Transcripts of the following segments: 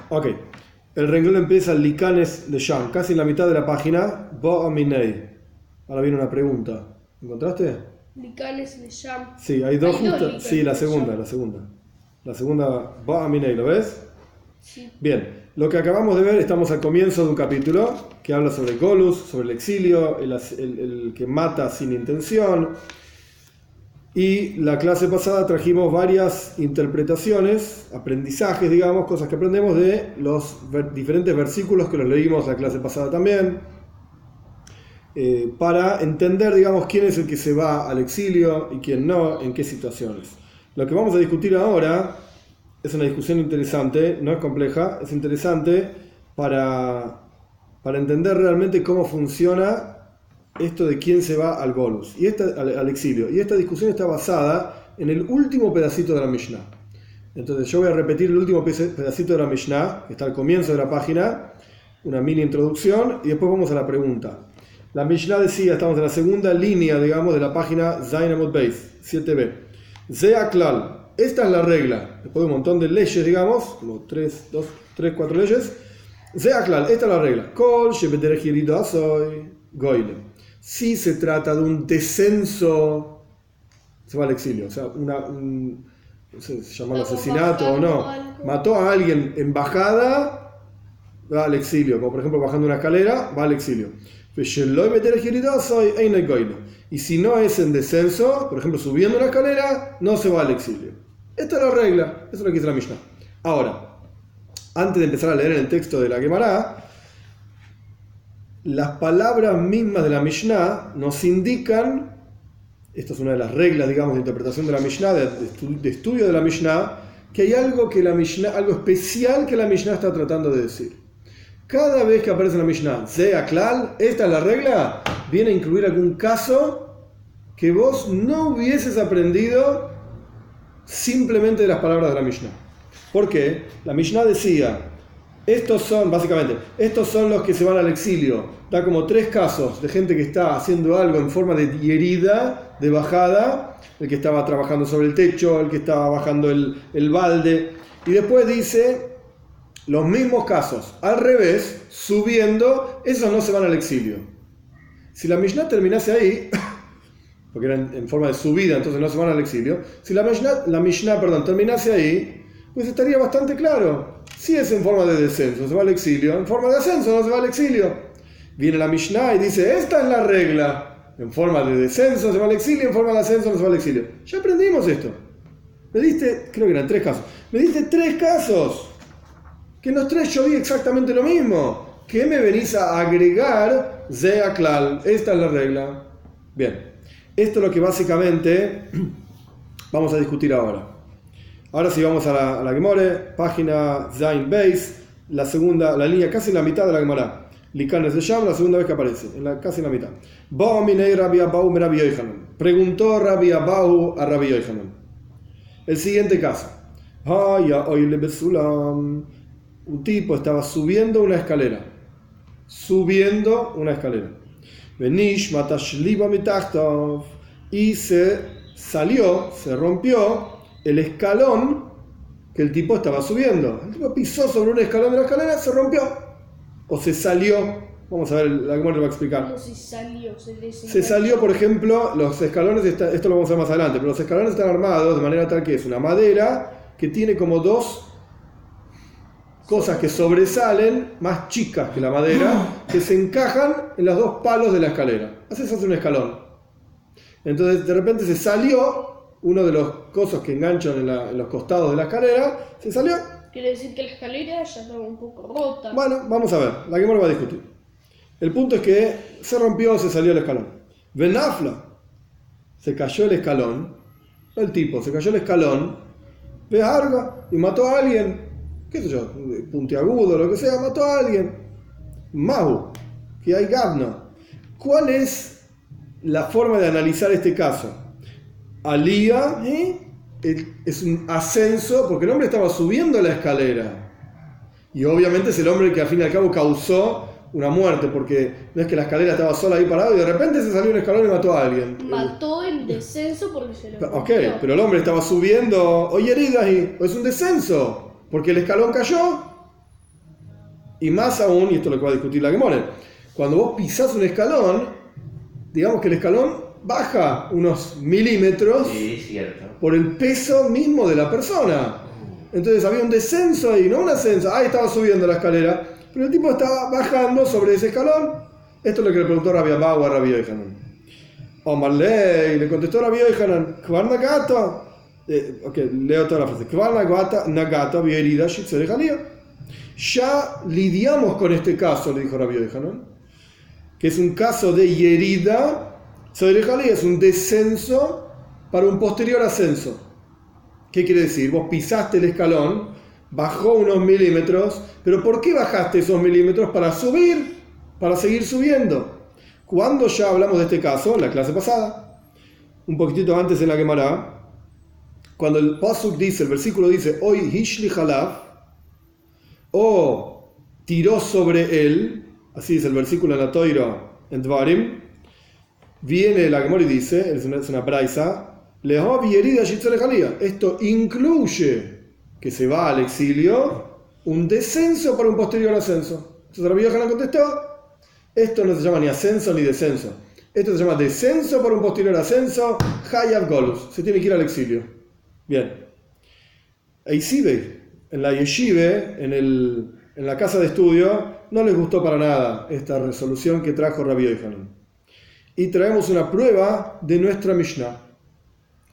Ok. El renglón empieza Likanes de Sham, casi en la mitad de la página. Bo'aminei. Ahora viene una pregunta. ¿Encontraste? Likanes de Sham. Sí, hay dos justas. Likanes Sí, la de segunda, Sham. la segunda. La segunda, Bo'aminei, ¿lo ves? Sí. Bien, lo que acabamos de ver, estamos al comienzo de un capítulo que habla sobre Golus, sobre el exilio, el que mata sin intención. Y la clase pasada trajimos varias interpretaciones, aprendizajes, digamos, cosas que aprendemos de los diferentes versículos que los leímos la clase pasada también, para entender, digamos, quién es el que se va al exilio y quién no, en qué situaciones. Lo que vamos a discutir ahora es una discusión interesante, no es compleja, es interesante para entender realmente cómo funciona esto de quién se va al Golus y al exilio. Y esta discusión está basada en el último pedacito de la Mishnah. Entonces yo voy a repetir el último pedacito de la Mishnah, que está al comienzo de la página, una mini introducción, y después vamos a la pregunta. La Mishnah decía, estamos en la segunda línea, digamos, de la página Zayin Amud Beis, 7b. Zea Klal, esta es la regla. Después de un montón de leyes, digamos, como 3, 4 leyes. Zea Klal, esta es la regla. Kol shebederech yerido asoy goyle. Si se trata de un descenso, se va al exilio. O sea, no sé si llamarlo asesinato o no. Mató a alguien en bajada, va al exilio. Como por ejemplo bajando una escalera, va al exilio. Y si no es en descenso, por ejemplo subiendo una escalera, no se va al exilio. Esta es la regla, eso es lo que dice la Mishnah. Ahora, antes de empezar a leer el texto de la Gemara, las palabras mismas de la Mishnah nos indican, esto es una de las reglas, digamos, de interpretación de la Mishnah, de estudio de la Mishnah, que hay algo especial que la Mishnah está tratando de decir. Cada vez que aparece en la Mishnah, Zea Klal, esta es la regla, viene a incluir algún caso que vos no hubieses aprendido simplemente de las palabras de la Mishnah. ¿Por qué? La Mishnah decía, estos son los que se van al exilio. Da como 3 casos de gente que está haciendo algo en forma de herida, de bajada, el que estaba trabajando sobre el techo, el que estaba bajando el balde, y después dice los mismos casos, al revés, subiendo, esos no se van al exilio. Si la Mishnah terminase ahí, porque era en forma de subida, entonces no se van al exilio, si la Mishnah terminase ahí, pues estaría bastante claro. Si es en forma de descenso, se va al exilio. En forma de ascenso, no se va al exilio. Viene la Mishnah y dice, esta es la regla. En forma de descenso se va al exilio, en forma de ascenso no se va al exilio. Ya aprendimos esto. Me diste, creo que eran 3 casos. Me diste 3 casos. Que en los 3 yo vi exactamente lo mismo. ¿Qué me venís a agregar? Zea Klal. Esta es la regla. Bien. Esto es lo que básicamente vamos a discutir ahora. Ahora sí vamos a la Gemore, página Zayin Beis, la línea casi en la mitad de la Gemara. Likanes de Sham, la segunda vez que aparece, casi en la mitad. Bo'aminei Rabbi Abahu me Rabbi Yochanan. Preguntó Rabbi Abahu a Rabbi Yochanan. El siguiente caso. Un tipo estaba subiendo una escalera. Venish matashliba mitachtov. Y se rompió el escalón que el tipo estaba subiendo. El tipo pisó sobre un escalón de la escalera, se rompió. O se salió. Vamos a ver, la Gemara lo va a explicar. ¿Cómo se salió? Se salió, por ejemplo, los escalones, esto lo vamos a ver más adelante, pero los escalones están armados de manera tal que es una madera que tiene como 2 cosas que sobresalen, más chicas que la madera, que se encajan en los 2 palos de la escalera. Así se hace un escalón. Entonces, de repente se salió uno de los cosos que enganchan en los costados de la escalera, se salió. Quiere decir que la escalera ya estaba un poco rota. Bueno, vamos a ver, la Gemara va a discutir. El punto es que se rompió, se salió el escalón. Benafla, se cayó el escalón, el tipo se cayó el escalón, Beharga, y mató a alguien, qué sé yo, puntiagudo, lo que sea, mató a alguien. Mahu, que hay Gabna. ¿Cuál es la forma de analizar este caso? Alía es un ascenso, porque el hombre estaba subiendo la escalera. Y obviamente es el hombre que al fin y al cabo causó una muerte, porque no es que la escalera estaba sola ahí parado y de repente se salió un escalón y mató a alguien. Mató en descenso porque se lo Ok, pero el hombre estaba subiendo, o hay heridas, o es un descenso, porque el escalón cayó. Y más aún, y esto es lo que va a discutir la Gemara, cuando vos pisás un escalón, digamos que el escalón baja unos milímetros por el peso mismo de la persona. Entonces había un descenso ahí, no un ascenso. Ahí estaba subiendo la escalera, pero el tipo estaba bajando sobre ese escalón. Esto es lo que le preguntó Rabbi Abahu a Rabbi Yohanan. Omar le contestó Rabbi Yohanan, Kvar Nagato. Leo toda la frase. Kvar Nagato, Bierida, Shitzer Jalía. Ya lidiamos con este caso, le dijo Rabbi Yohanan, que es un caso de Yerida. Es un descenso para un posterior ascenso. ¿Qué quiere decir? Vos pisaste el escalón, bajó unos milímetros, pero ¿por qué bajaste esos milímetros? Para subir, para seguir subiendo. Cuando ya hablamos de este caso, en la clase pasada, un poquitito antes en la Gemara, cuando el pasuk dice, el versículo dice, hoy hishli halav, o tiró sobre él, así dice el versículo en la Toira, en Dvarim, viene la Gemara y dice, es una braisa, esto incluye que se va al exilio, un descenso para un posterior ascenso. Entonces Rabbi Yohanan contestó, esto no se llama ni ascenso ni descenso, esto se llama descenso para un posterior ascenso, Hayav Golus, se tiene que ir al exilio. Bien, Eisibe, en la yeshive, en la casa de estudio, no les gustó para nada esta resolución que trajo Rabbi Yohanan. Y traemos una prueba de nuestra Mishnah.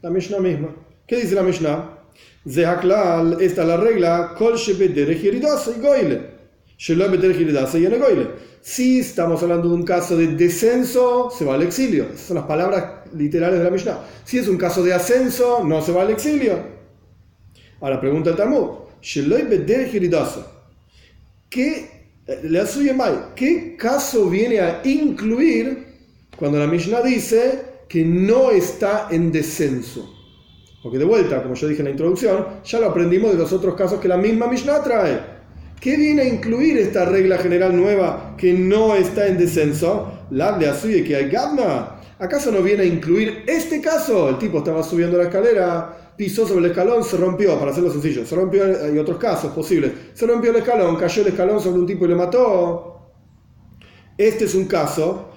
La Mishnah misma. ¿Qué dice la Mishnah? Zehaklal, esta es la regla, Kol shebederech yeridasa y goyle. Shelo bederech yeridasa y goyle. Si estamos hablando de un caso de descenso, se va al exilio. Esas son las palabras literales de la Mishnah. Si es un caso de ascenso, no se va al exilio. Ahora pregunta el Talmud. Shelo bederech yeridasa. ¿Qué caso viene a incluir cuando la Mishnah dice que no está en descenso? Porque de vuelta, como yo dije en la introducción, ya lo aprendimos de los otros casos que la misma Mishnah trae. ¿Qué viene a incluir esta regla general nueva que no está en descenso? La de Asuye que hay Gavna. ¿Acaso no viene a incluir este caso? El tipo estaba subiendo la escalera, pisó sobre el escalón, se rompió, para hacerlo sencillo, se rompió, hay otros casos posibles, se rompió el escalón, cayó el escalón sobre un tipo y le mató. Este es un caso,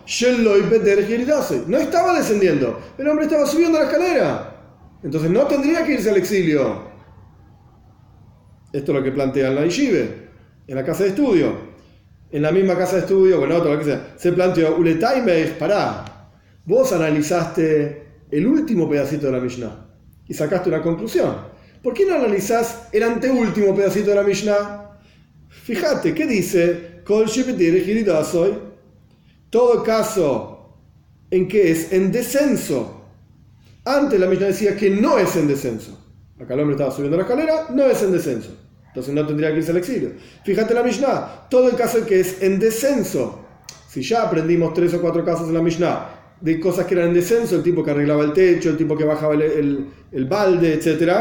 no estaba descendiendo, el hombre estaba subiendo la escalera, entonces no tendría que irse al exilio. Esto es lo que plantea en la yeshive, en la casa de estudio. En la misma casa de estudio, bueno, otra lo que sea, se planteó, pará, vos analizaste el último pedacito de la Mishnah y sacaste una conclusión. ¿Por qué no analizás el anteúltimo pedacito de la Mishnah? Fíjate, ¿qué dice? Todo caso en que es en descenso. Antes la Mishnah decía que no es en descenso. Acá el hombre estaba subiendo la escalera, no es en descenso. Entonces no tendría que irse al exilio. Fíjate la Mishnah, todo el caso en que es en descenso. Si ya aprendimos 3 o 4 casos en la Mishnah de cosas que eran en descenso, el tipo que arreglaba el techo, el tipo que bajaba el balde, etc.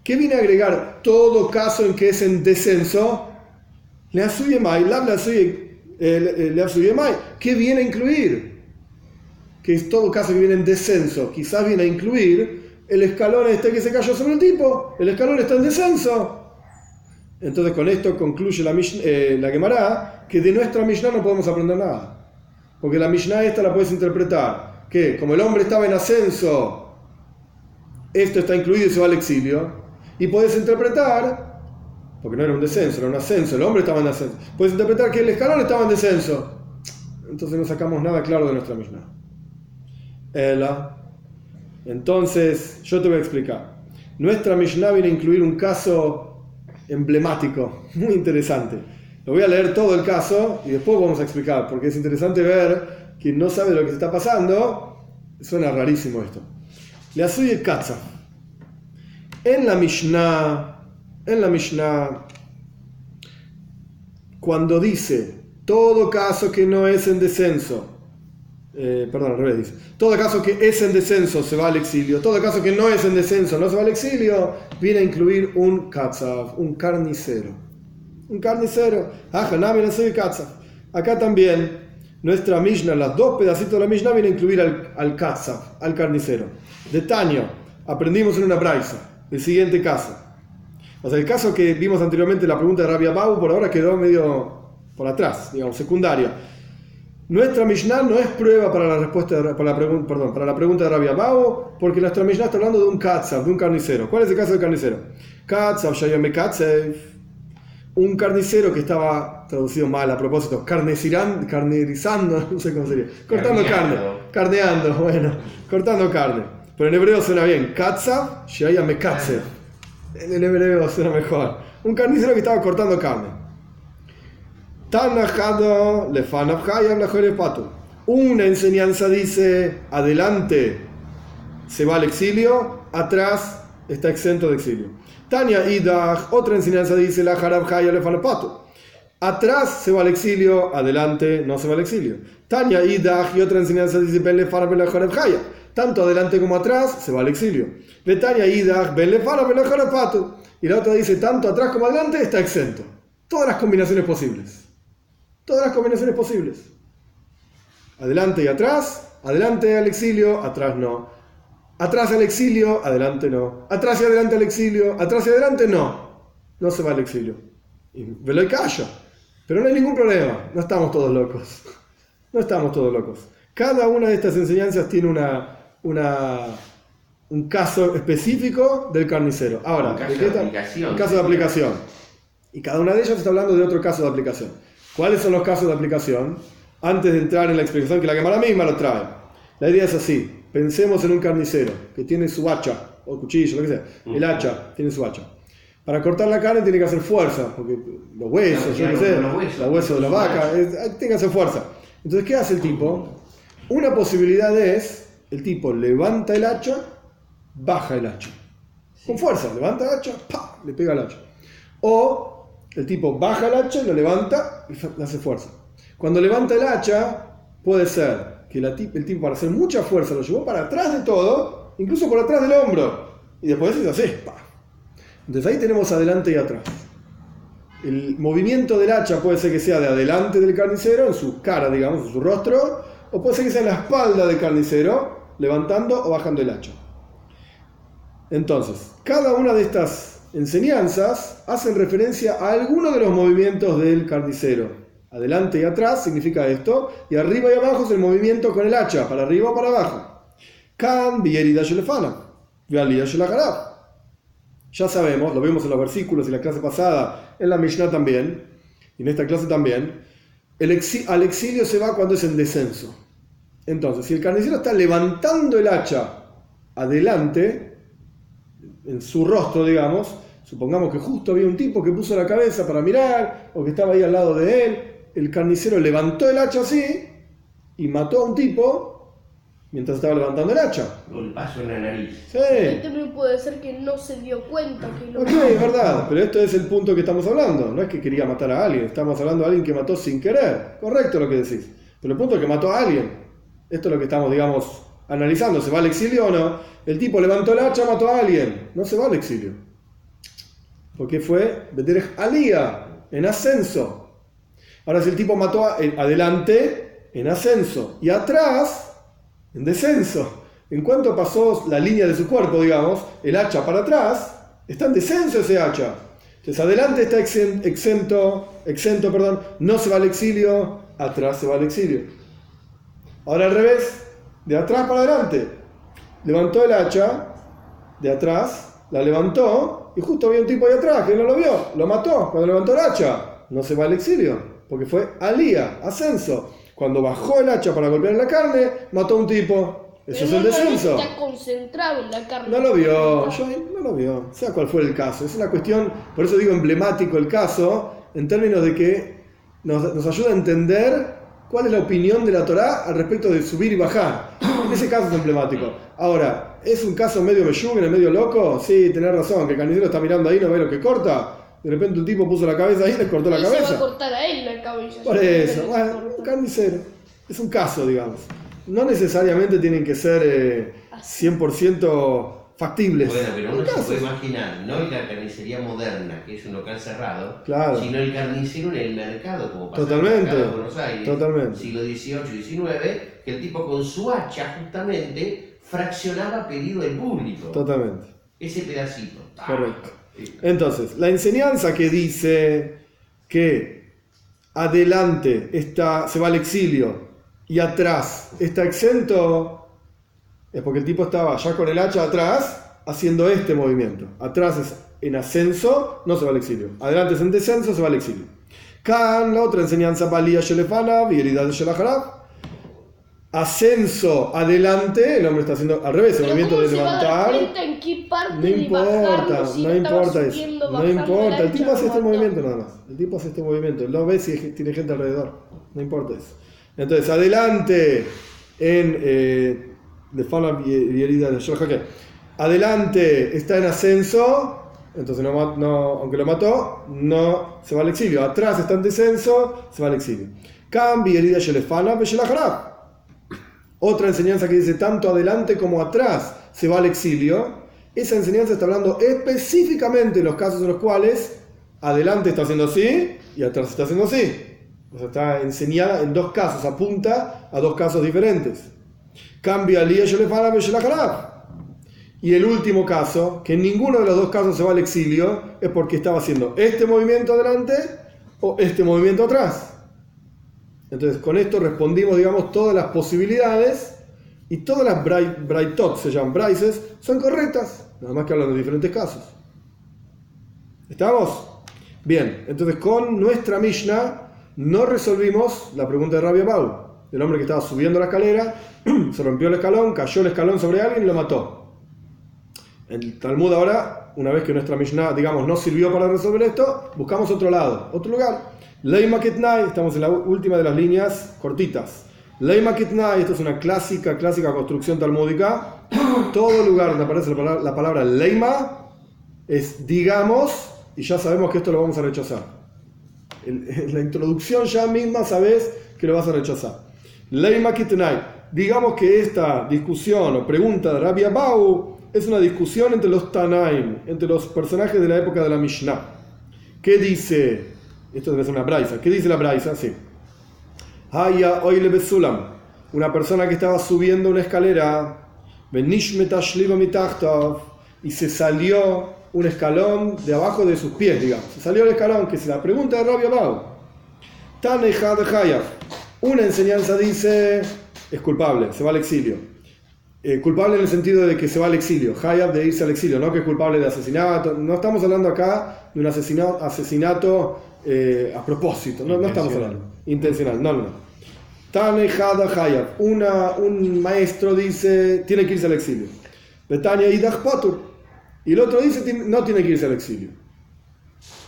¿Qué viene a agregar todo caso en que es en descenso? ¿Qué viene a incluir? Que es todo caso que viene en descenso. Quizás viene a incluir el escalón este que se cayó sobre el tipo. El escalón está en descenso. Entonces con esto concluye la Gemara que de nuestra Mishnah no podemos aprender nada. Porque la Mishnah esta la puedes interpretar que como el hombre estaba en ascenso, esto está incluido y se va al exilio. Y puedes interpretar, porque no era un descenso, era un ascenso, el hombre estaba en ascenso. Puedes interpretar que el escalón estaba en descenso. Entonces no sacamos nada claro de nuestra Mishnah. Entonces yo te voy a explicar. Nuestra Mishnah viene a incluir un caso emblemático, muy interesante. Lo voy a leer todo el caso y después vamos a explicar, porque es interesante ver quien no sabe lo que se está pasando. Suena rarísimo esto. Le asuye Katza. En la Mishnah, cuando dice todo caso que no es en descenso, al revés dice, todo caso que es en descenso se va al exilio, todo caso que no es en descenso no se va al exilio, viene a incluir un katzav, un carnicero. Un carnicero. Acá también, nuestra Mishnah, las dos pedacitos de la Mishnah vienen a incluir al katzav, al carnicero. De Taño, aprendimos en una braisa, el siguiente caso. O sea, el caso que vimos anteriormente, la pregunta de Rabbi Abahu, por ahora quedó medio por atrás, digamos, secundaria. Nuestra Mishnah no es prueba para la respuesta para la pregunta de Rabbi Abahu, porque nuestra Mishnah está hablando de un katzav, de un carnicero. ¿Cuál es el caso del carnicero? Katzav, shayame katzev, un carnicero que estaba, traducido mal a propósito, carnerizando, no sé cómo sería, cortando carneando, bueno, cortando carne. Pero en hebreo suena bien, katzav, shayame katzev. En hebreo suena mejor. Un carnicero que estaba cortando carne. Una enseñanza dice, adelante se va al exilio, atrás está exento de exilio. Tania Idach, otra enseñanza dice, atrás se va al exilio, adelante no se va al exilio. Tania Idach, y otra enseñanza dice, tanto adelante como atrás se va al exilio. Tania Idach, y la otra dice, tanto atrás como adelante está exento. Todas las combinaciones posibles. Todas las combinaciones posibles. Adelante y atrás, adelante al exilio, atrás no. Atrás al exilio, adelante no. Atrás y adelante al exilio, atrás y adelante no. No se va al exilio. Y velo y calla. Pero no hay ningún problema. No estamos todos locos. No estamos todos locos. Cada una de estas enseñanzas tiene un caso específico del carnicero. Ahora, un caso de aplicación. Y cada una de ellas está hablando de otro caso de aplicación. ¿Cuáles son los casos de aplicación? Antes de entrar en la explicación que la Gemara misma lo trae. La idea es así. Pensemos en un carnicero que tiene su hacha, o cuchillo, lo que sea. El hacha tiene su hacha. Para cortar la carne tiene que hacer fuerza, porque los huesos, yo no sé, los huesos de la vaca, tiene que hacer fuerza. Entonces, ¿qué hace el tipo? Una posibilidad es, el tipo levanta el hacha, baja el hacha. Con fuerza, levanta el hacha, ¡pah!, le pega el hacha. O el tipo baja el hacha, lo levanta y le hace fuerza. Cuando levanta el hacha, puede ser que el tipo para hacer mucha fuerza lo llevó para atrás de todo, incluso por atrás del hombro. Y después hizo así, ¡pah! Entonces ahí tenemos adelante y atrás. El movimiento del hacha puede ser que sea de adelante del carnicero, en su cara, digamos, en su rostro, o puede ser que sea en la espalda del carnicero, levantando o bajando el hacha. Entonces, cada una de estas enseñanzas hacen referencia a alguno de los movimientos del carnicero. Adelante y atrás significa esto, y arriba y abajo es el movimiento con el hacha, para arriba o para abajo. Kan biyerida shelefana, vealida shelagarab. Ya sabemos, lo vimos en los versículos y la clase pasada, en la Mishnah también, y en esta clase también, al exilio se va cuando es en descenso. Entonces, si el carnicero está levantando el hacha adelante, en su rostro, digamos, supongamos que justo había un tipo que puso la cabeza para mirar, o que estaba ahí al lado de él, el carnicero levantó el hacha así, y mató a un tipo mientras estaba levantando el hacha. Un paso en la nariz. Sí. Y también puede ser que no se dio cuenta que lo Ok, es verdad, pero esto es el punto que estamos hablando. No es que quería matar a alguien, estamos hablando de alguien que mató sin querer. Correcto lo que decís. Pero el punto es que mató a alguien. Esto es lo que estamos, digamos, analizando. ¿Se va al exilio o no? El tipo levantó el hacha, mató a alguien. No se va al exilio. Porque fue Bederech Alía, en ascenso. Ahora, si el tipo mató adelante, en ascenso, y atrás, en descenso. En cuanto pasó la línea de su cuerpo, digamos, el hacha para atrás, está en descenso ese hacha. Entonces, adelante está exento, no se va al exilio, atrás se va al exilio. Ahora al revés, de atrás para adelante. Levantó el hacha, de atrás, la levantó, y justo había un tipo ahí atrás que no lo vio, lo mató cuando levantó el hacha. No se va al exilio, porque fue alía, ascenso. Cuando bajó el hacha para golpear la carne, mató a un tipo. Eso es el descenso. Está concentrado en la carne. No lo vio, no lo vio. Sea cual fue el caso. Es una cuestión, por eso digo emblemático el caso, en términos de que nos ayuda a entender cuál es la opinión de la Torá al respecto de subir y bajar. En ese caso es emblemático. Ahora, ¿es un caso medio meyugen, medio loco? Sí, tenés razón, que el carnicero está mirando ahí, no ve lo que corta. De repente un tipo puso la cabeza ahí y le cortó la cabeza. Se va a cortar a él la cabeza. Por eso, bueno, un carnicero. Es un caso, digamos. No necesariamente tienen que ser 100% factibles. Bueno, pero uno se puede imaginar, no en la carnicería moderna, que es un local cerrado, claro, sino el carnicero en el mercado, como pasa totalmente, en el mercado de Buenos Aires, totalmente, siglo XVIII, XIX, que el tipo con su hacha justamente fraccionaba pedido del público. Totalmente. Ese pedacito. Correcto. Entonces, la enseñanza que dice que adelante se va al exilio y atrás está exento, es porque el tipo estaba ya con el hacha atrás haciendo este movimiento. Atrás es en ascenso, no se va al exilio. Adelante es en descenso, se va al exilio. Kan, la otra enseñanza, valía Shelefana, Vieridad de Shelacharab. Ascenso adelante, el hombre está haciendo al revés, el movimiento de levantar. ¿En qué parte No de importa, bajarlo, si no importa eso. subiendo, No importa, el tipo hace este bajando, movimiento nada más. El tipo hace este movimiento, lo ve si tiene gente alrededor. No importa eso. Entonces, adelante en de Fana y herida de Shelachake. Adelante está en ascenso, entonces aunque lo mató, no se va al exilio. Atrás está en descenso, se va al exilio. Cambi herida Shelefana ve Shelacharab. Otra enseñanza que dice tanto adelante como atrás se va al exilio. Esa enseñanza está hablando específicamente en los casos en los cuales adelante está haciendo así y atrás está haciendo así. O sea, está enseñada en dos casos, apunta a dos casos diferentes. Cambia Aliyah Shelefana ve Shelacharab. Y el último caso, que en ninguno de los dos casos se va al exilio, es porque estaba haciendo este movimiento adelante o este movimiento atrás. Entonces, con esto respondimos, digamos, todas las posibilidades y todas las braitot, se llaman braises, son correctas, nada más que hablan de diferentes casos. ¿Estamos? Bien, entonces con nuestra Mishnah no resolvimos la pregunta de Rabbi Abau, del hombre que estaba subiendo la escalera, se rompió el escalón, cayó el escalón sobre alguien y lo mató. El Talmud ahora, una vez que nuestra Mishnah, digamos, no sirvió para resolver esto, buscamos otro lado, otro lugar. Leima Ketnai, estamos en la última de las líneas cortitas. Leima Ketnai, esto es una clásica construcción talmúdica. Todo lugar donde aparece la palabra Leima es digamos, y ya sabemos que esto lo vamos a rechazar. En la introducción ya misma sabes que lo vas a rechazar. Leima Ketnai, digamos que esta discusión o pregunta de Rabbi Abau es una discusión entre los Tanaim, entre los personajes de la época de la Mishnah. ¿Qué dice? Esto debe ser una braisa. ¿Qué dice la braisa? Sí. Haya oile besulam. Una persona que estaba subiendo una escalera. Y se salió un escalón de abajo de sus pies, digamos. Se salió el escalón, que es la pregunta de Rabbi Abau. Tanejad Hayaf. Una enseñanza dice, es culpable, se va al exilio. Culpable en el sentido de que se va al exilio. Hayab de irse al exilio, no que es culpable de asesinato. No estamos hablando acá de un asesinato a propósito, no estamos hablando intencional, no. Tanejada Hayab, un maestro dice tiene que irse al exilio. Betania Idach Potur, y el otro dice no tiene que irse al exilio.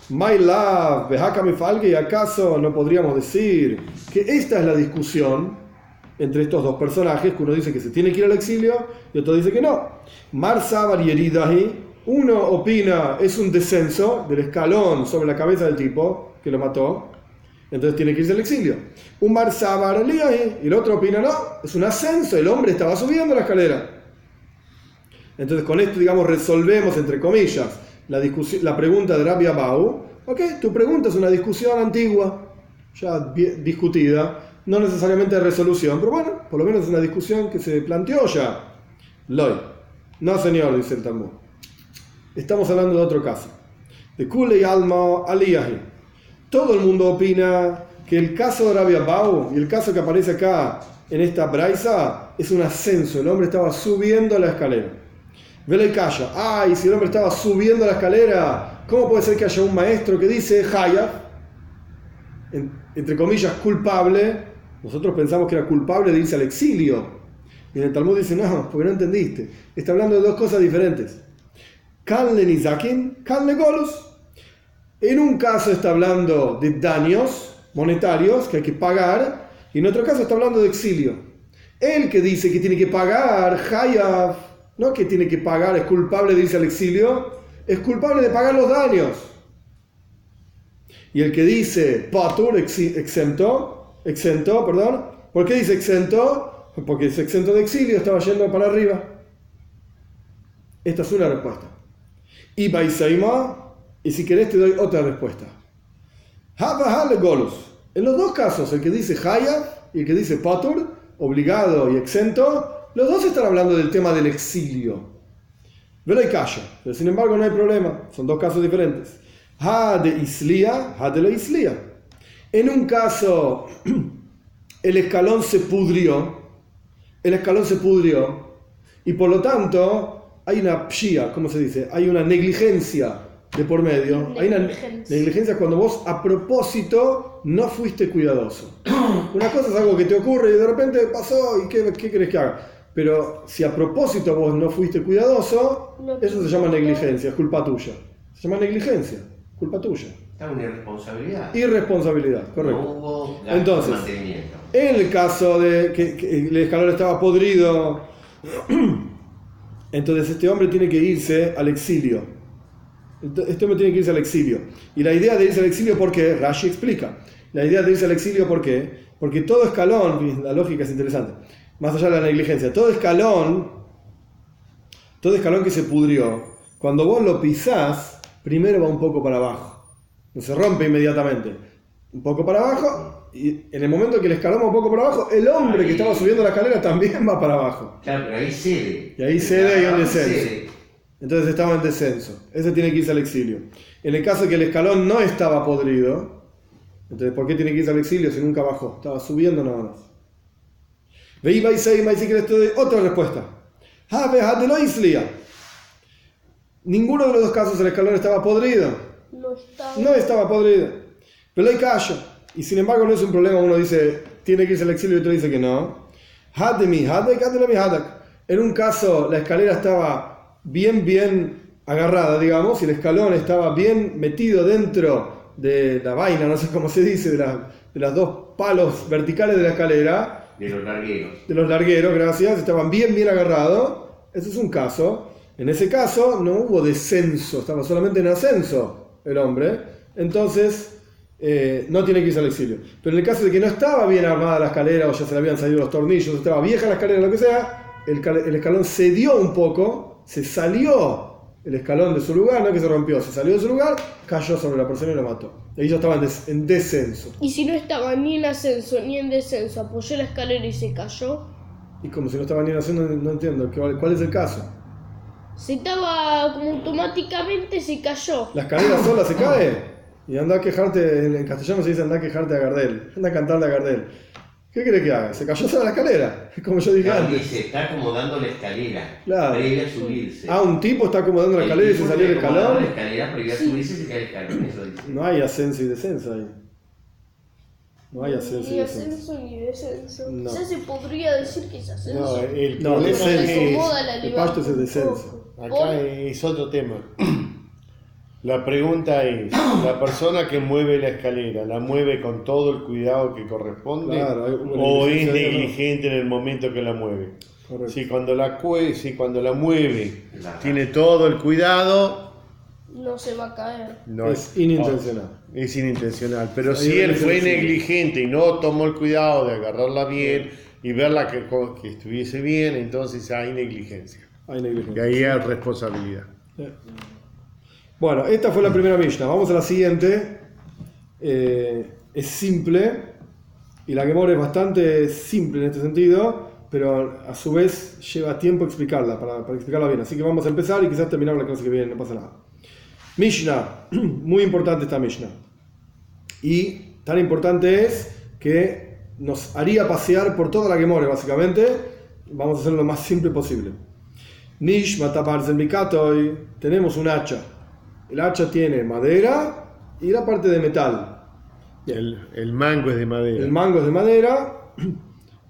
My love, Behakami Falge, y acaso no podríamos decir que esta es la discusión entre estos dos personajes, que uno dice que se tiene que ir al exilio y otro dice que no. Mar Sabar y Eridahi, uno opina es un descenso del escalón sobre la cabeza del tipo que lo mató, entonces tiene que irse al exilio. Un Mar Sabar Eliahi, y el otro opina no, es un ascenso, el hombre estaba subiendo la escalera. Entonces con esto, digamos, resolvemos, entre comillas, la pregunta de Rabbi Abau. Ok, tu pregunta es una discusión antigua, ya discutida, no necesariamente de resolución, pero bueno, por lo menos es una discusión que se planteó ya. Loy. No, señor, dice el Talmud. Estamos hablando de otro caso. De Kulei Alma Aliyahi. Todo el mundo opina que el caso de Rabbi Abau y el caso que aparece acá en esta braisa es un ascenso. El hombre estaba subiendo la escalera. Vele y calla. Ay, si el hombre estaba subiendo la escalera, ¿cómo puede ser que haya un maestro que dice Hayab, entre comillas, culpable? Nosotros pensamos que era culpable de irse al exilio. Y en el Talmud dice, no, porque no entendiste. Está hablando de dos cosas diferentes. Kanle Nizakin, Kanle Golus. En un caso está hablando de daños monetarios que hay que pagar, y en otro caso está hablando de exilio. El que dice que tiene que pagar, Hayab, no que tiene que pagar, es culpable de irse al exilio, es culpable de pagar los daños. Y el que dice Patur, exento, perdón. ¿Por qué dice exento? Porque es exento de exilio, estaba yendo para arriba. Esta es una respuesta. Y Baisaima, y si querés te doy otra respuesta. Golus. En los dos casos, el que dice Hayab y el que dice Patur, obligado y exento, los dos están hablando del tema del exilio. Velo y calla. Pero sin embargo no hay problema, son dos casos diferentes. Ha de Islia, ha de la Islia. En un caso, el escalón se pudrió, y por lo tanto hay una pshia, ¿cómo se dice? Hay una negligencia de por medio. Hay una negligencia cuando vos a propósito no fuiste cuidadoso. Una cosa es algo que te ocurre y de repente pasó y ¿qué querés que haga? Pero si a propósito vos no fuiste cuidadoso, eso se llama negligencia, es culpa tuya. Se llama negligencia, culpa tuya. Está una irresponsabilidad. Irresponsabilidad, correcto. No hubo gasto Entonces, de mantenimiento. en el caso de que el escalón estaba podrido, entonces este hombre tiene que irse al exilio. Este hombre tiene que irse al exilio. Y la idea de irse al exilio, ¿por qué? Rashi explica. La idea de irse al exilio, ¿por qué? Porque todo escalón, la lógica es interesante, más allá de la negligencia, todo escalón que se pudrió, cuando vos lo pisás, primero va un poco para abajo. No se rompe inmediatamente. Un poco para abajo, y en el momento que el escalón va un poco para abajo, el hombre que estaba subiendo la escalera también va para abajo. Claro, pero ahí cede. Y ahí cede y hay un descenso. Cede. Entonces estaba en descenso. Ese tiene que irse al exilio. En el caso de que el escalón no estaba podrido, entonces ¿por qué tiene que irse al exilio si nunca bajó? Estaba subiendo nada más. Veía y si quieres te doy otra respuesta. Ninguno de los dos casos el escalón estaba podrido. No estaba podrido. Pero hay callo. Y sin embargo no es un problema. Uno dice, tiene que irse al exilio y otro dice que no. En un caso la escalera estaba bien agarrada, digamos, y el escalón estaba bien metido dentro de la vaina, no sé cómo se dice, de las dos palos verticales de la escalera. De los largueros. De los largueros, gracias. Estaban bien agarrados. Ese es un caso. En ese caso no hubo descenso, estaba solamente en ascenso el hombre. Entonces no tiene que irse al exilio. Pero en el caso de que no estaba bien armada la escalera, o ya se le habían salido los tornillos, estaba vieja la escalera, lo que sea, el escalón cedió un poco, se salió el escalón de su lugar, no que se rompió, se salió de su lugar, cayó sobre la persona y lo mató. Y ellos estaban en descenso. Y si no estaba ni en ascenso ni en descenso, apoyó la escalera y se cayó. Y como si no estaba ni en ascenso, no entiendo. ¿Cuál es el caso? Se estaba como automáticamente se cayó. ¿La escalera sola se cae? Y anda a quejarte, en castellano se dice anda a quejarte a Gardel, anda a cantarle a Gardel. ¿Qué crees que haga? Se cayó sobre la escalera, como yo dije antes. Se está acomodando la escalera, claro, previa a subirse. Un tipo está acomodando la escalera y se salió el escalón. La escalera previa a subirse se cae el escalón, eso dice. No hay ascenso y descenso ahí. No hay ascenso Ni y descenso. ascenso ni descenso. No. Ya se podría decir que es ascenso. No, descenso. El pasto es el un descenso. poco. Acá es otro tema. La pregunta es, ¿la persona que mueve la escalera la mueve con todo el cuidado que corresponde? Claro, ¿O es negligencia, negligente en el momento que la mueve? Correcto. Si cuando la mueve tiene todo el cuidado, No se va a caer. no Es inintencional. es inintencional. Pero Ahí si él fue negligencia. negligente y no tomó el cuidado de agarrarla bien y verla que estuviese bien, entonces hay negligencia. Hay Y negligencia. ahí hay responsabilidad. Bueno, esta fue la primera Mishnah. Vamos a la siguiente. Es simple. Y la Gemara es bastante simple en este sentido. Pero a su vez lleva tiempo explicarla, para explicarla bien. Así que vamos a empezar y quizás terminar la clase que viene, no pasa nada. Mishnah. Muy importante esta Mishnah. Y tan importante es que nos haría pasear por toda la Gemara, básicamente. Vamos a hacerlo lo más simple posible. Nish matabarzel mikatoy. Tenemos un hacha. El hacha tiene madera y la parte de metal. El mango es de madera. El mango es de madera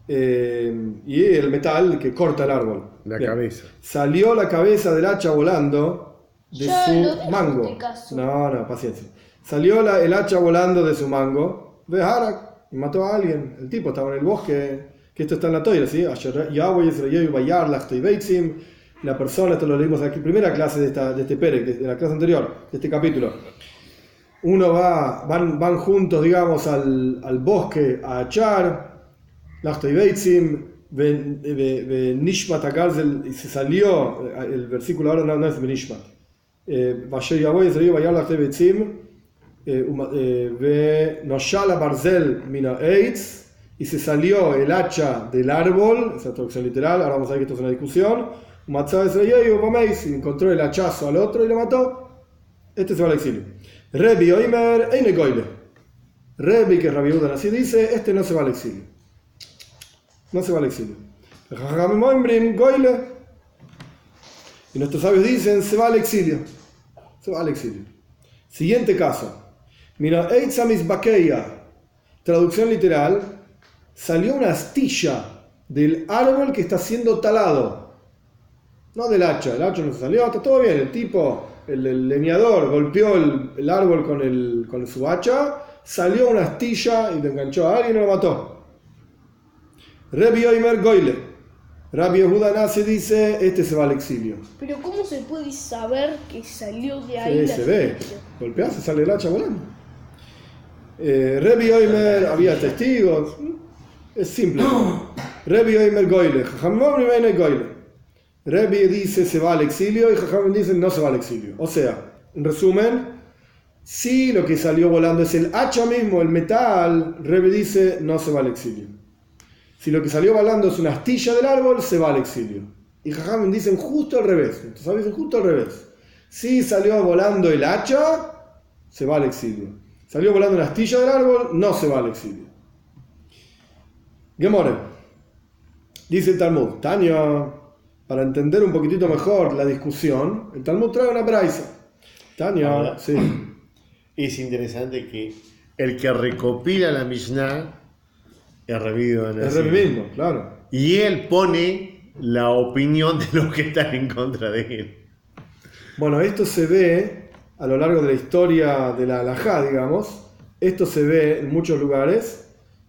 y el metal que corta el árbol. La Bien. cabeza. Salió la cabeza del hacha volando de Ya lo su dejo mango. este caso. No, paciencia. Salió el hacha volando de su mango. Ve Harak y mató a alguien. El tipo estaba en el bosque. Que esto está en la toira, ¿sí? La persona, esto lo leímos en la primera clase de este Perek, de la clase anterior, de este capítulo. Van juntos, digamos, al bosque a echar, Nishmat Agarzel, y se salió, el versículo ahora no es Nishmat. Noshala Barzel Mina Eitz, y se salió el hacha del árbol, esa traducción literal, ahora vamos a ver que esto es una discusión. Y encontró el hachazo al otro y lo mató. Este se va al exilio. Rebbe Rebbe, que es Rabbi Yehuda así dice, este no se va al exilio. No se va al exilio. Y nuestros sabios dicen, se va al exilio. Se va al exilio. Siguiente caso. Mira, Eitzamis Bakeya, traducción literal, salió una astilla del árbol que está siendo talado. No del hacha, el hacha no se salió, está todo bien. El tipo, el leñador, golpeó el árbol con su hacha, salió una astilla y le enganchó a alguien y lo mató. Rabbi Oimer Goyle. Rabbi Yehuda Nasi dice, este se va al exilio. Pero ¿cómo se puede saber que salió de ahí? Sí, se ve. Golpeás, se sale el hacha volando. Rabbi Oimer, había testigos. Es simple. Rabbi Oimer Goyle. Rabbi dice se va al exilio y Jajam dice no se va al exilio. O sea, en resumen, si lo que salió volando es el hacha mismo, el metal, Rabbi dice no se va al exilio. Si lo que salió volando es una astilla del árbol, se va al exilio. Y Jajam dicen justo al revés. Entonces dicen justo al revés. Si salió volando el hacha, se va al exilio. Salió volando una astilla del árbol, no se va al exilio. Gemore. Dice el Talmud, Tanya, para entender un poquitito mejor la discusión, el Talmud trae una braisa. Tanya, sí. Es interesante que el que recopila la Mishnah es Rabbi Yehuda. Es Rabbi mismo, claro. Y él pone la opinión de los que están en contra de él. Bueno, esto se ve a lo largo de la historia de la halajá, digamos. Esto se ve en muchos lugares.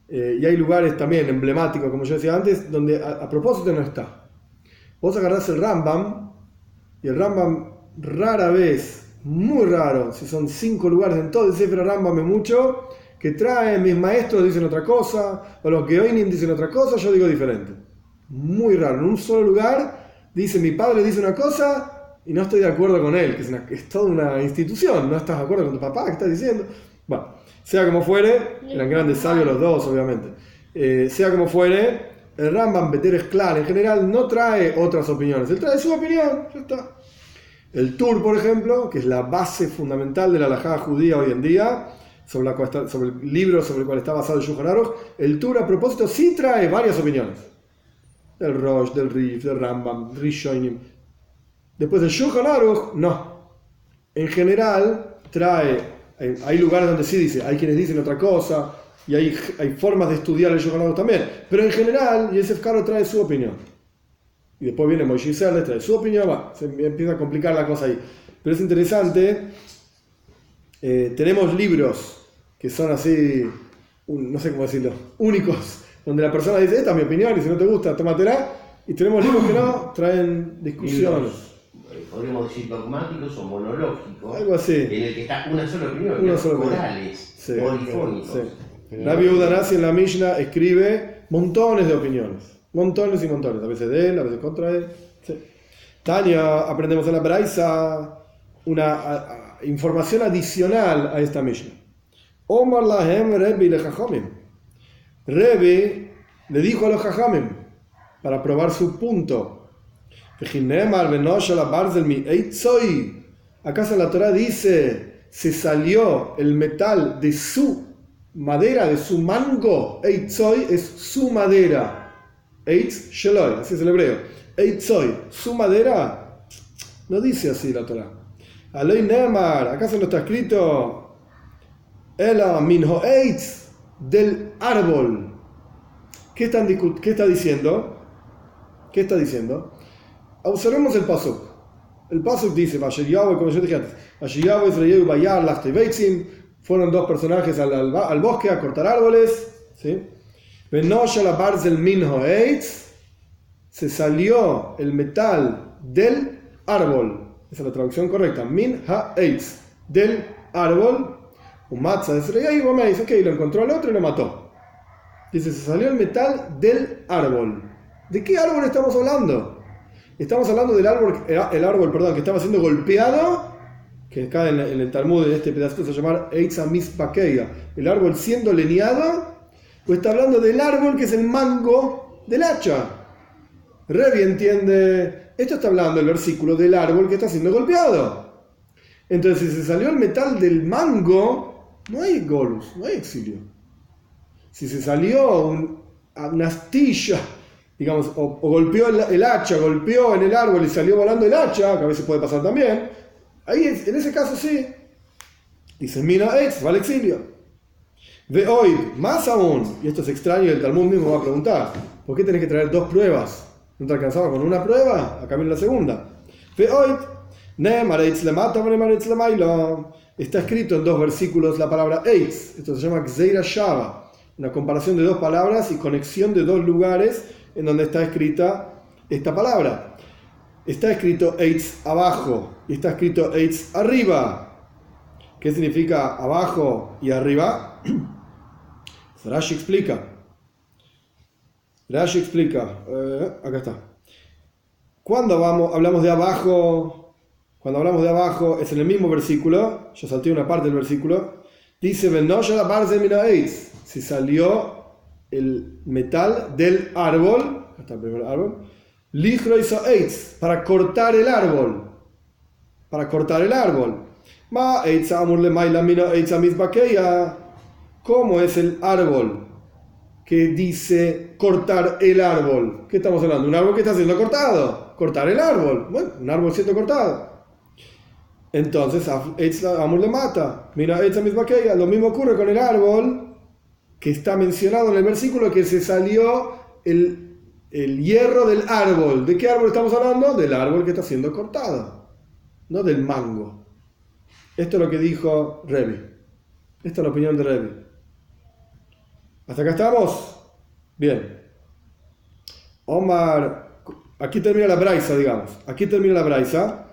Y hay lugares también emblemáticos, como yo decía antes, donde a propósito no está. Vos agarrás el Rambam, y el Rambam rara vez, muy raro, si son 5 lugares en todo el Sefer Rambam es mucho, que traen mis maestros dicen otra cosa, o los Geoinim dicen otra cosa, yo digo diferente. Muy raro, en un solo lugar dice mi padre dice una cosa y no estoy de acuerdo con él, que es toda una institución, no estás de acuerdo con tu papá, ¿qué estás diciendo? Bueno, sea como fuere, eran grandes sabios los dos, obviamente. Sea como fuere, el Rambam Beteres Clar en general no trae otras opiniones, él trae su opinión, ya está. El Tur, por ejemplo, que es la base fundamental de la halajá judía hoy en día, sobre el libro sobre el cual está basado el Shulchan Aruch, el Tur a propósito sí trae varias opiniones. Del Rosh, del Rif, del Rambam, Rishonim. Después del Shulchan Aruch, no. En general hay lugares donde sí dice, hay quienes dicen otra cosa, y hay formas de estudiar el Shulchan Aruch también. Pero en general, Yosef Karo trae su opinión. Y después viene Moshe Serles, trae su opinión, se empieza a complicar la cosa ahí. Pero es interesante, tenemos libros que son así, no sé cómo decirlo, únicos, donde la persona dice, esta es mi opinión, y si no te gusta, tómatela. Y tenemos libros que no, traen discusiones. Podríamos decir dogmáticos o monológicos, algo así, en el que está una sola opinión, orales, sí, polifónicos. Sí. Rabbi Yehuda Nasi en la Mishnah escribe montones de opiniones, montones y montones, a veces de él, a veces contra él. Sí. Tania, aprendemos en la Braisa una información adicional a esta Mishnah. Omar lahem Rebbe le Jajamim. Rebbe le dijo a los Jajamim para probar su punto. ¿Acaso en la Torah dice se salió el metal de su madera, de su mango? Eitzoi es su madera. Eitz sheloi, así es el hebreo. Eitzoi, su madera. No dice así la Torah. Aloi Neemar, ¿acaso no está escrito Ela minho eitz, del árbol? ¿Qué está diciendo? ¿Qué está diciendo? Observemos el pasuk. El pasuk dice, como yo dije antes, fueron dos personajes al bosque a cortar árboles. ¿Sí? Se salió el metal del árbol. Esa es la traducción correcta. Min ha-eitz, del árbol. Un matzah de Sreyai y me dice, ok, lo encontró al otro y lo mató. Dice, se salió el metal del árbol. ¿De qué árbol estamos hablando? Estamos hablando del árbol, que estaba siendo golpeado, que acá en el Talmud, en este pedacito se llama Eitza Mispakeya, el árbol siendo leñado, o está hablando del árbol que es el mango del hacha. Rebbe entiende, esto está hablando el versículo del árbol que está siendo golpeado. Entonces, si se salió el metal del mango, no hay golus, no hay exilio. Si se salió una astilla, digamos, o golpeó el hacha, golpeó en el árbol y salió volando el hacha, que a veces puede pasar también, ahí en ese caso sí. Dice, mina ex, va al exilio. Ve hoy, más aún, y esto es extraño, el Talmud mismo va a preguntar, ¿por qué tenés que traer 2 pruebas? ¿No te alcanzaba con una prueba? Acá viene la segunda. Ve hoy, está escrito en 2 versículos la palabra eitz. Esto se llama Gzeira Shava, una comparación de 2 palabras y conexión de 2 lugares en donde está escrita esta palabra. Está escrito eitz abajo y está escrito eitz arriba. ¿Qué significa abajo y arriba? Rashi explica. Acá está. Cuando hablamos de abajo, es en el mismo versículo, yo salté una parte del versículo, dice, si salió el metal del árbol, acá está el primer árbol, para cortar el árbol. ¿Cómo es el árbol que dice cortar el árbol? ¿Qué estamos hablando? ¿Un árbol que está siendo cortado? Cortar el árbol. Bueno, un árbol siendo cortado. Entonces, Amur le mata. Mira, lo mismo ocurre con el árbol que está mencionado en el versículo, que se salió el hierro del árbol. ¿De qué árbol estamos hablando? Del árbol que está siendo cortado, no del mango. Esto es lo que dijo Rebbe. Esta es la opinión de Rebbe. ¿Hasta acá estamos? Bien. Omar, aquí termina la braisa, digamos. Aquí termina la braisa.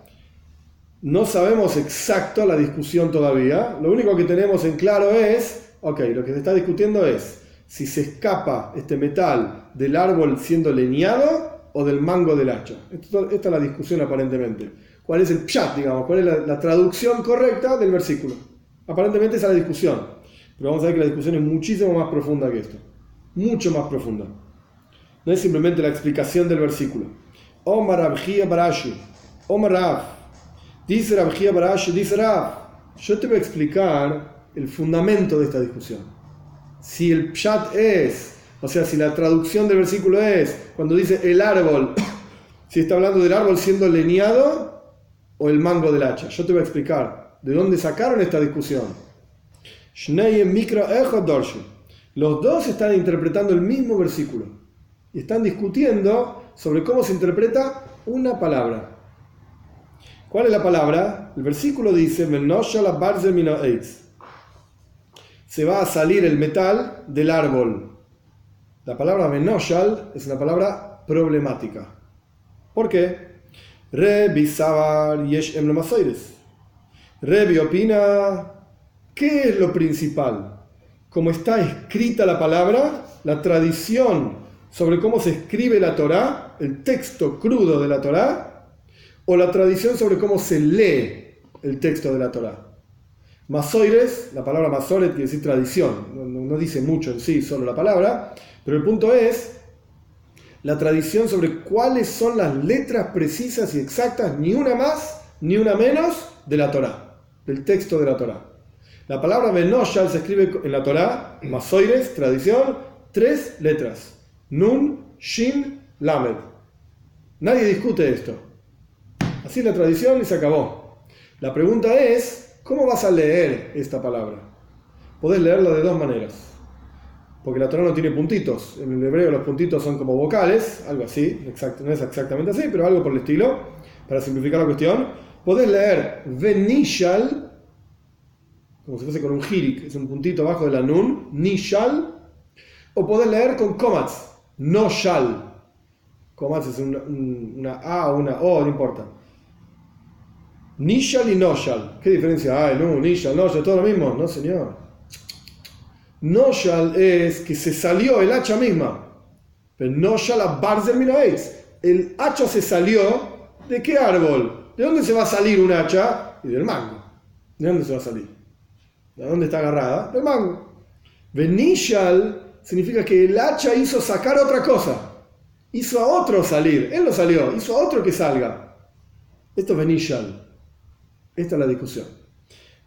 No sabemos exacto la discusión todavía. Lo único que tenemos en claro es, lo que se está discutiendo es si se escapa este metal del árbol siendo leñado o del mango del hacha. Esta es la discusión aparentemente. ¿Cuál es el pshat, digamos? ¿Cuál es la traducción correcta del versículo? Aparentemente esa es la discusión. Pero vamos a ver que la discusión es muchísimo más profunda que esto. Mucho más profunda. No es simplemente la explicación del versículo. Omar Rabjía Barashi. Omar Rav. Dice Rabjía Barashi, dice Rav. Yo te voy a explicar el fundamento de esta discusión. Si el pshat es, o sea, si la traducción del versículo es, cuando dice el árbol, si está hablando del árbol siendo leñado o el mango del hacha. Yo te voy a explicar de dónde sacaron esta discusión. Los dos están interpretando el mismo versículo y están discutiendo sobre cómo se interpreta una palabra. ¿Cuál es la palabra? El versículo dice: se va a salir el metal del árbol. La palabra menoshal es una palabra problemática. ¿Por qué? Rebi Savar Yesh Em Lamasoires. Rebi opina, ¿qué es lo principal? Como está escrita la palabra, la tradición sobre cómo se escribe la Torá, el texto crudo de la Torá, o la tradición sobre cómo se lee el texto de la Torá. Masoires, la palabra masoret quiere decir tradición, no dice mucho en sí, solo la palabra, pero el punto es la tradición sobre cuáles son las letras precisas y exactas, ni una más ni una menos, de la Torá, del texto de la Torá. La palabra Menoshal se escribe en la Torá, Masoires, tradición, 3 letras: Nun, Shin, Lamed. Nadie discute esto. Así es la tradición y se acabó. La pregunta es, ¿cómo vas a leer esta palabra? Podés leerla de 2 maneras. Porque la Torá no tiene puntitos. En el hebreo los puntitos son como vocales, algo así, no es exactamente así, pero algo por el estilo, para simplificar la cuestión. Podés leer Venishal, como si fuese con un hirik, es un puntito abajo de la nun, Nishal, o podés leer con komats, Noshal. Komats es una A o una O, no importa. Nishal y Noshal. ¿Qué diferencia hay? No, Nishal, Noshal, todo lo mismo. No, señor. Noshal es que se salió el hacha misma. Pero Noshal a Barzel Minoeitz. El hacha se salió ¿de qué árbol? ¿De dónde se va a salir un hacha? Y del mango. ¿De dónde se va a salir? ¿De dónde está agarrada? Del mango. Venishal significa que el hacha hizo sacar otra cosa. Hizo a otro salir. Él no salió, hizo a otro que salga. Esto es Venishal. Esta es la discusión.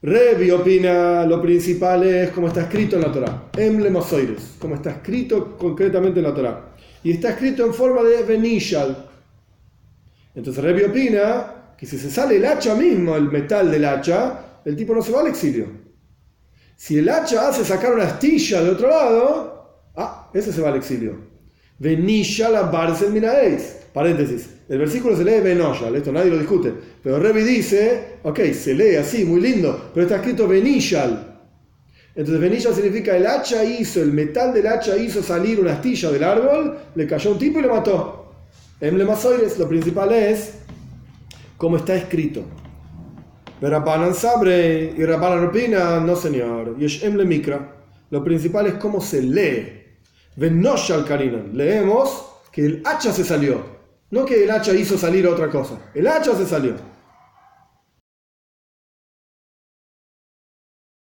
Rebi opina, lo principal es como está escrito en la Torá. Emblem Masoires, como está escrito concretamente en la Torá. Y está escrito en forma de Benishal. Entonces Rebi opina que si se sale el hacha mismo, el metal del hacha, el tipo no se va al exilio. Si el hacha hace sacar una astilla de otro lado, ese se va al exilio. Benishal a Barcel Minaeis. Paréntesis. El versículo se lee Benoshal, esto nadie lo discute. Pero Rebi dice, se lee así, muy lindo, pero está escrito Benishal. Entonces Benishal significa el metal del hacha hizo salir una astilla del árbol, le cayó un tipo y lo mató. Emble Masoires, lo principal es como está escrito. Pero Rabbanan Sabre y Rabbanan opina, no señor. Yesh Emble Mikra, lo principal es cómo se lee. Benoshal Karinan, leemos que el hacha se salió. No que el hacha hizo salir otra cosa. El hacha se salió.